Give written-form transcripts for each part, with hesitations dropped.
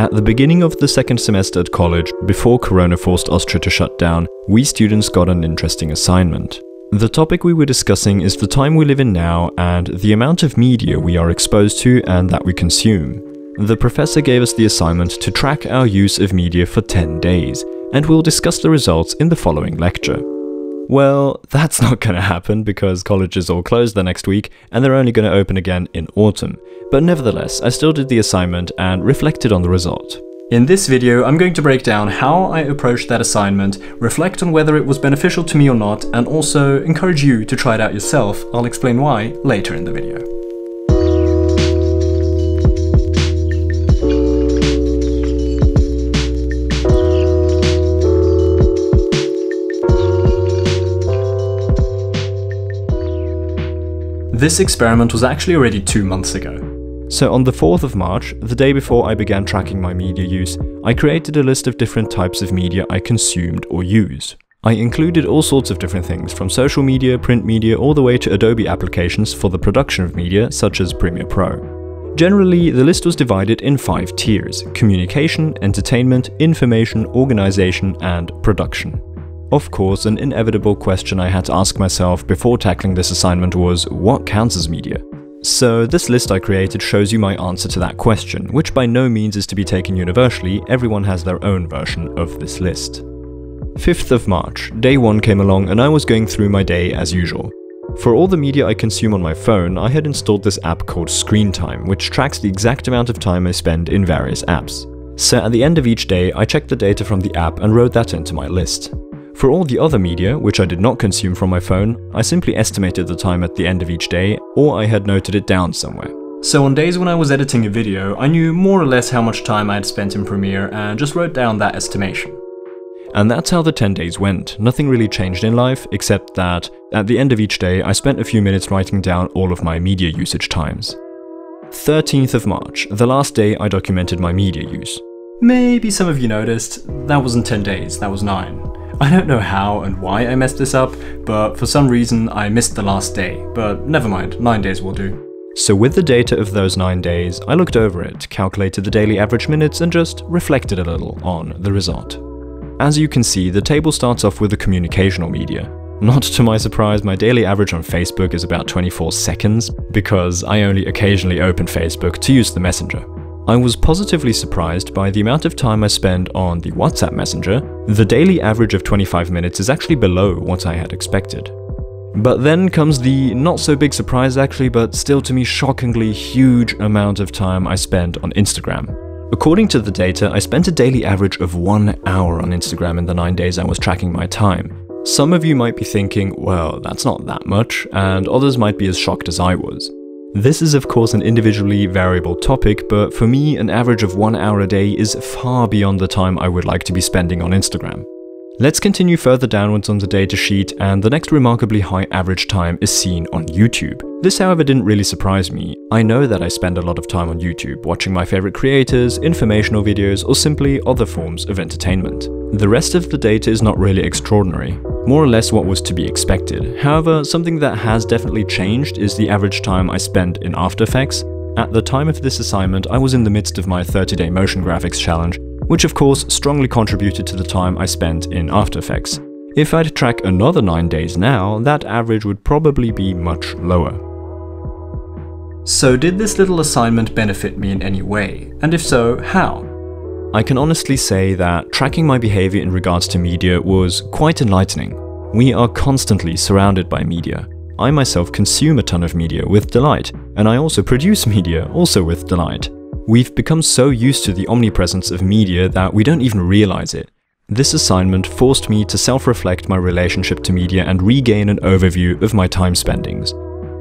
At the beginning of the second semester at college, before Corona forced Austria to shut down, we students got an interesting assignment. The topic we were discussing is the time we live in now and the amount of media we are exposed to and that we consume. The professor gave us the assignment to track our use of media for 10 days, and we'll discuss the results in the following lecture. Well, that's not gonna happen because colleges all closed the next week and they're only gonna open again in autumn. But nevertheless, I still did the assignment and reflected on the result. In this video, I'm going to break down how I approached that assignment, reflect on whether it was beneficial to me or not, and also encourage you to try it out yourself. I'll explain why later in the video. This experiment was actually already 2 months ago. So on the 4th of March, the day before I began tracking my media use, I created a list of different types of media I consumed or use. I included all sorts of different things, from social media, print media, all the way to Adobe applications for the production of media, such as Premiere Pro. Generally, the list was divided in 5 tiers: communication, entertainment, information, organization, and production. Of course, an inevitable question I had to ask myself before tackling this assignment was, what counts as media? So this list I created shows you my answer to that question, which by no means is to be taken universally. Everyone has their own version of this list. 5th of March, day 1 came along and I was going through my day as usual. For all the media I consume on my phone, I had installed this app called Screen Time, which tracks the exact amount of time I spend in various apps. So at the end of each day, I checked the data from the app and wrote that into my list. For all the other media, which I did not consume from my phone, I simply estimated the time at the end of each day, or I had noted it down somewhere. So on days when I was editing a video, I knew more or less how much time I had spent in Premiere and just wrote down that estimation. And that's how the 10 days went. Nothing really changed in life, except that at the end of each day, I spent a few minutes writing down all of my media usage times. 13th of March, the last day I documented my media use. Maybe some of you noticed, that wasn't 10 days, that was 9. I don't know how and why I messed this up, but for some reason I missed the last day, but never mind, 9 days will do. So with the data of those 9 days, I looked over it, calculated the daily average minutes and just reflected a little on the result. As you can see, the table starts off with the communicational media. Not to my surprise, my daily average on Facebook is about 24 seconds, because I only occasionally open Facebook to use the Messenger. I was positively surprised by the amount of time I spend on the WhatsApp Messenger. The daily average of 25 minutes is actually below what I had expected. But then comes the not so big surprise actually, but still to me shockingly huge amount of time I spent on Instagram. According to the data, I spent a daily average of 1 hour on Instagram in the 9 days I was tracking my time. Some of you might be thinking, well, that's not that much, and others might be as shocked as I was. This is of course an individually variable topic, but for me an average of 1 hour a day is far beyond the time I would like to be spending on Instagram. Let's continue further downwards on the data sheet, and the next remarkably high average time is seen on YouTube. This however didn't really surprise me. I know that I spend a lot of time on YouTube, watching my favorite creators, informational videos, or simply other forms of entertainment. The rest of the data is not really extraordinary, more or less what was to be expected. However, something that has definitely changed is the average time I spend in After Effects. At the time of this assignment, I was in the midst of my 30-day motion graphics challenge, which of course strongly contributed to the time I spent in After Effects. If I'd track another 9 days now, that average would probably be much lower. So did this little assignment benefit me in any way? And if so, how? I can honestly say that tracking my behavior in regards to media was quite enlightening. We are constantly surrounded by media. I myself consume a ton of media with delight, and I also produce media also with delight. We've become so used to the omnipresence of media that we don't even realize it. This assignment forced me to self-reflect my relationship to media and regain an overview of my time spendings.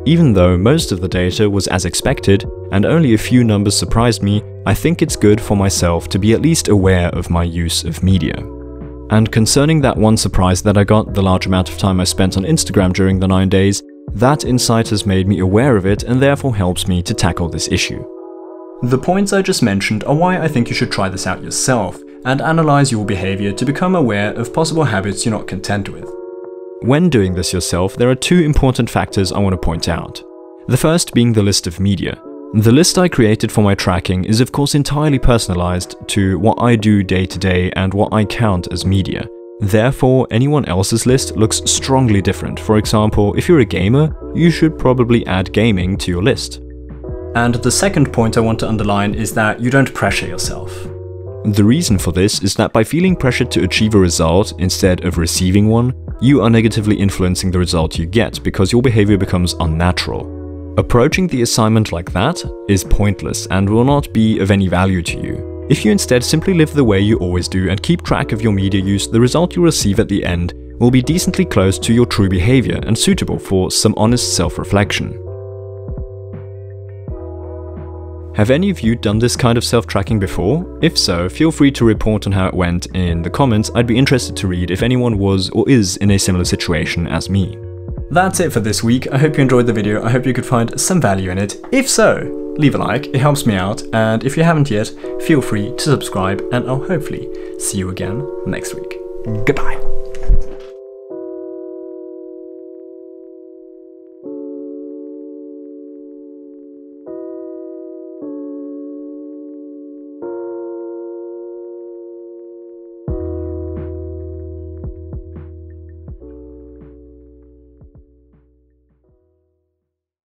Even though most of the data was as expected, and only a few numbers surprised me, I think it's good for myself to be at least aware of my use of media. And concerning that one surprise that I got, the large amount of time I spent on Instagram during the 9 days, that insight has made me aware of it and therefore helps me to tackle this issue. The points I just mentioned are why I think you should try this out yourself and analyze your behavior to become aware of possible habits you're not content with. When doing this yourself, there are 2 important factors I want to point out. The first being the list of media. The list I created for my tracking is of course entirely personalized to what I do day to day and what I count as media. Therefore, anyone else's list looks strongly different. For example, if you're a gamer, you should probably add gaming to your list. And the second point I want to underline is that you don't pressure yourself. The reason for this is that by feeling pressured to achieve a result instead of receiving one, you are negatively influencing the result you get because your behavior becomes unnatural. Approaching the assignment like that is pointless and will not be of any value to you. If you instead simply live the way you always do and keep track of your media use, the result you'll receive at the end will be decently close to your true behavior and suitable for some honest self-reflection. Have any of you done this kind of self-tracking before? If so, feel free to report on how it went in the comments. I'd be interested to read if anyone was or is in a similar situation as me. That's it for this week. I hope you enjoyed the video. I hope you could find some value in it. If so, leave a like, it helps me out, and if you haven't yet, feel free to subscribe, and I'll hopefully see you again next week. Goodbye.